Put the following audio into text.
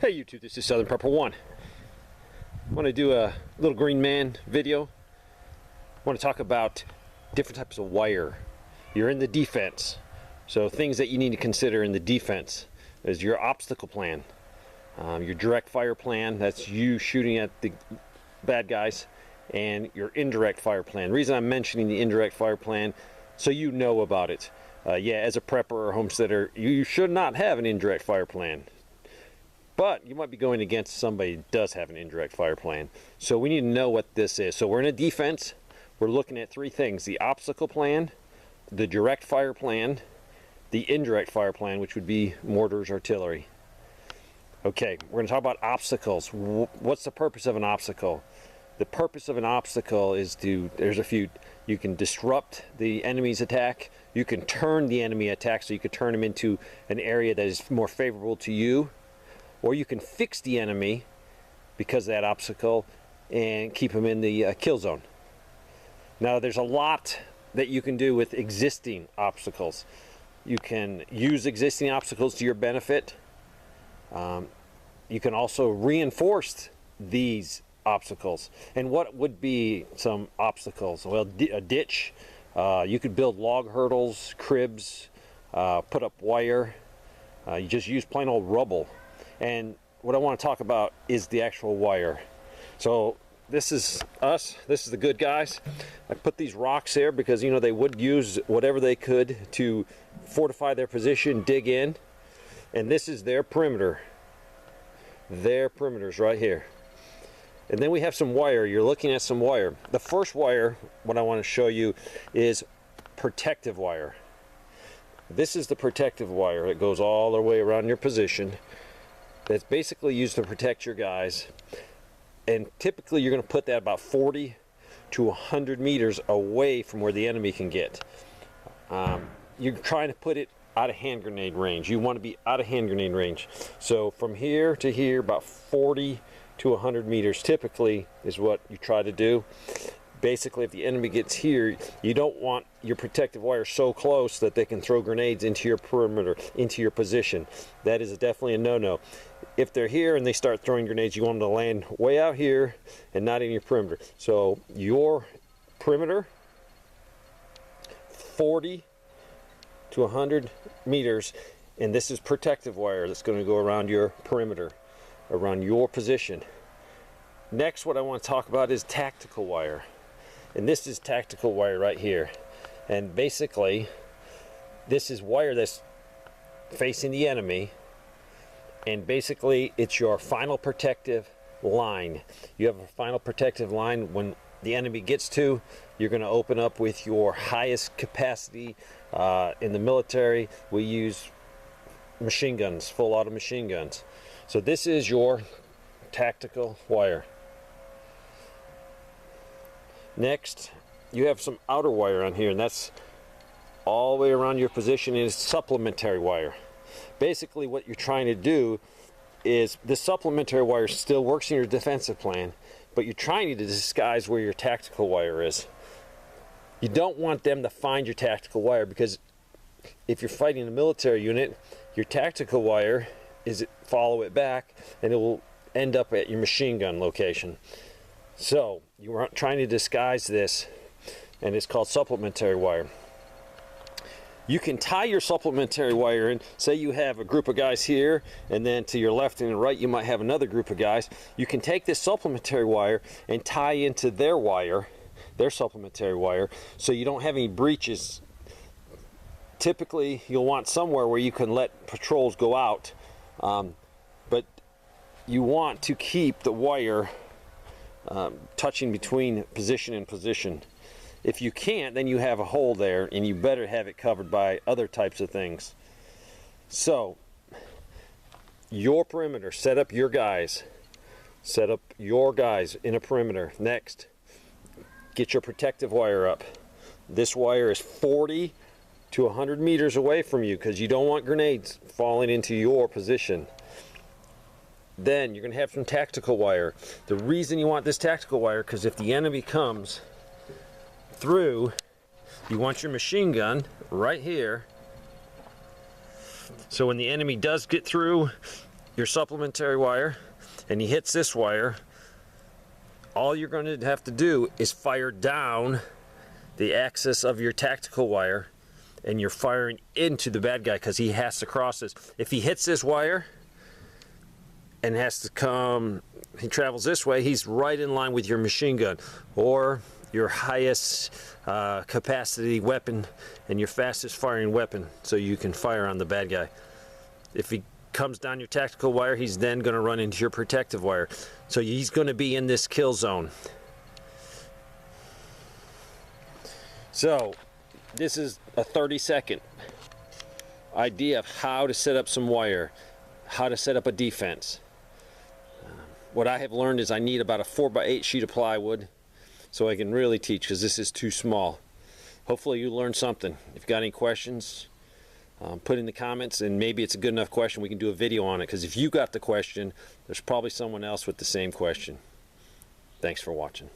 Hey YouTube, this is Southern Prepper 1. I want to do a little green man video. I want to talk about different types of wire. You're in the defense, so things that you need to consider in the defense is your obstacle plan, your direct fire plan, that's you shooting at the bad guys, and your indirect fire plan. The reason I'm mentioning the indirect fire plan, so you know about it. Yeah, as a prepper or homesteader, you should not have an indirect fire plan. But you might be going against somebody that does have an indirect fire plan. So we need to know what this is. So we're in a defense. We're looking at three things: the obstacle plan, the direct fire plan, the indirect fire plan, which would be mortars, artillery. Okay, we're going to talk about obstacles. What's the purpose of an obstacle? The purpose of an obstacle is there's a few. You can disrupt the enemy's attack. You can turn the enemy attack, so you could turn them into an area that is more favorable to you. Or you can fix the enemy because of that obstacle and keep them in the kill zone. Now there's a lot that you can do with existing obstacles. You can use existing obstacles to your benefit. You can also reinforce these obstacles. And what would be some obstacles? Well, a ditch. You could build log hurdles, cribs, put up wire. You just use plain old rubble. And what I want to talk about is the actual wire. So this is us. This is the good guys. I put these rocks there because, you know, they would use whatever they could to fortify their position, dig in. And this is their perimeter. Their perimeter's right here. And then we have some wire. You're looking at some wire. The first wire, what I want to show you, is protective wire. This is the protective wire. It goes all the way around your position. That's basically used to protect your guys, and typically you're going to put that about 40 to 100 meters away from where the enemy can get. You're trying to put it out of hand grenade range. You want to be out of hand grenade range. So from here to here, about 40 to 100 meters typically is what you try to do. Basically, if the enemy gets here, you don't want your protective wire so close that they can throw grenades into your perimeter, into your position. That is definitely a no-no. If they're here and they start throwing grenades, you want them to land way out here and not in your perimeter. So your perimeter, 40 to 100 meters, and this is protective wire that's going to go around your perimeter, around your position. Next, what I want to talk about is tactical wire. And this is tactical wire right here. And basically, this is wire that's facing the enemy. And basically, it's your final protective line. You have a final protective line. When the enemy gets to, you're going to open up with your highest capacity. In the military, we use machine guns, full auto machine guns. So this is your tactical wire. Next, you have some outer wire on here, and that's all the way around your position, and it's supplementary wire. Basically, what you're trying to do is the supplementary wire still works in your defensive plan, but you're trying to disguise where your tactical wire is. You don't want them to find your tactical wire, because if you're fighting a military unit, your tactical wire is follow it back, and it will end up at your machine gun location. So you are trying to disguise this, and it's called supplementary wire. You can tie your supplementary wire in. Say you have a group of guys here, and then to your left and right you might have another group of guys. You can take this supplementary wire and tie into their wire, their supplementary wire, so you don't have any breaches. Typically you'll want somewhere where you can let patrols go out, but you want to keep the wire touching between position and position. If you can't, then you have a hole there, and you better have it covered by other types of things. So your perimeter, set up your guys in a perimeter. Next, get your protective wire up. This wire is 40 to 100 meters away from you, because you don't want grenades falling into your position. Then you're going to have some tactical wire. The reason you want this tactical wire, because if the enemy comes through, you want your machine gun right here. So when the enemy does get through, your supplementary wire and he hits this wire, all you're going to have to do is fire down the axis of your tactical wire, and you're firing into the bad guy because he has to cross this. If he hits this wire and has to come, he travels this way, he's right in line with your machine gun or your highest capacity weapon and your fastest firing weapon, so you can fire on the bad guy. If he comes down your tactical wire, he's then going to run into your protective wire, so he's going to be in this kill zone. So this is a 30-second idea of how to set up some wire, how to set up a defense. What I have learned is I need about a 4x8 sheet of plywood so I can really teach, because this is too small. Hopefully you learned something. If you got any questions, put in the comments, and maybe it's a good enough question we can do a video on it, because if you got the question, there's probably someone else with the same question. Thanks for watching.